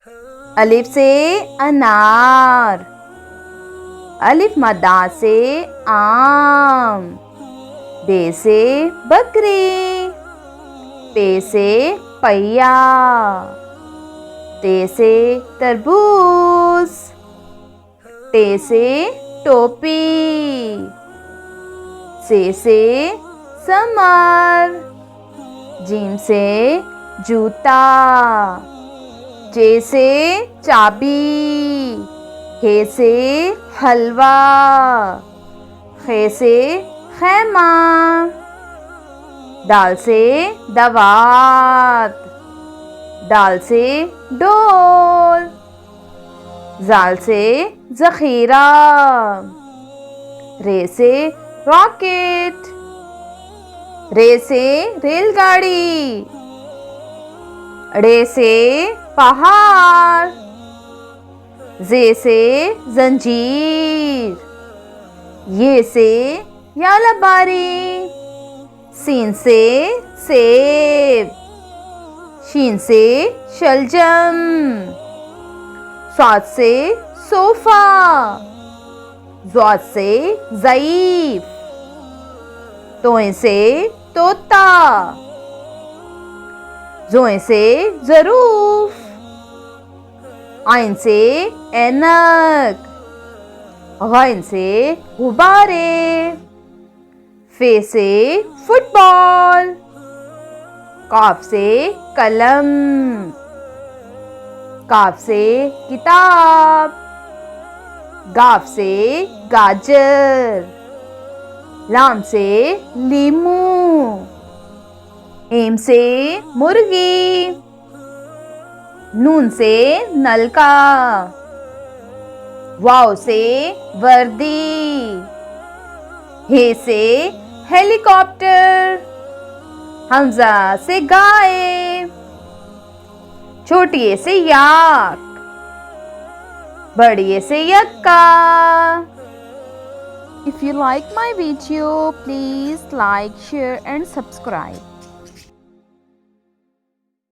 अलिफ से अनार, अलिफ मद्दा से आम, बे से बकरी, पे से पहिया, ते से तरबूज, टे से टोपी, से समर, जीम से जूता, चे से चाबी, हे से हलवा, खे से खैमा, दाल से दवात, दाल से डोल, जाल से ज़ख़ीरा, रे से रॉकेट, रे से रेलगाड़ी, रे से पहाड़, जे से जंजीर, ये से यालबारी, सीन से सेब, शीन से शलजम, साद से सोफा, ज़ाद से ज़ईफ, तोए से तोता, जोए से ज़रूफ, आइन से ऐनक, गैन से गुब्बारे, फे से फुटबॉल, काफ से कलम, काफ से किताब, गाफ से गाजर, लाम से लीमू, एम से मुर्गी, नून से नलका, वाव से वर्दी, हे से हेलीकॉप्टर, हमजा से गाय, छोटी ए से याक, बड़ी ए से यक्का। If you like my video, please like, share and subscribe.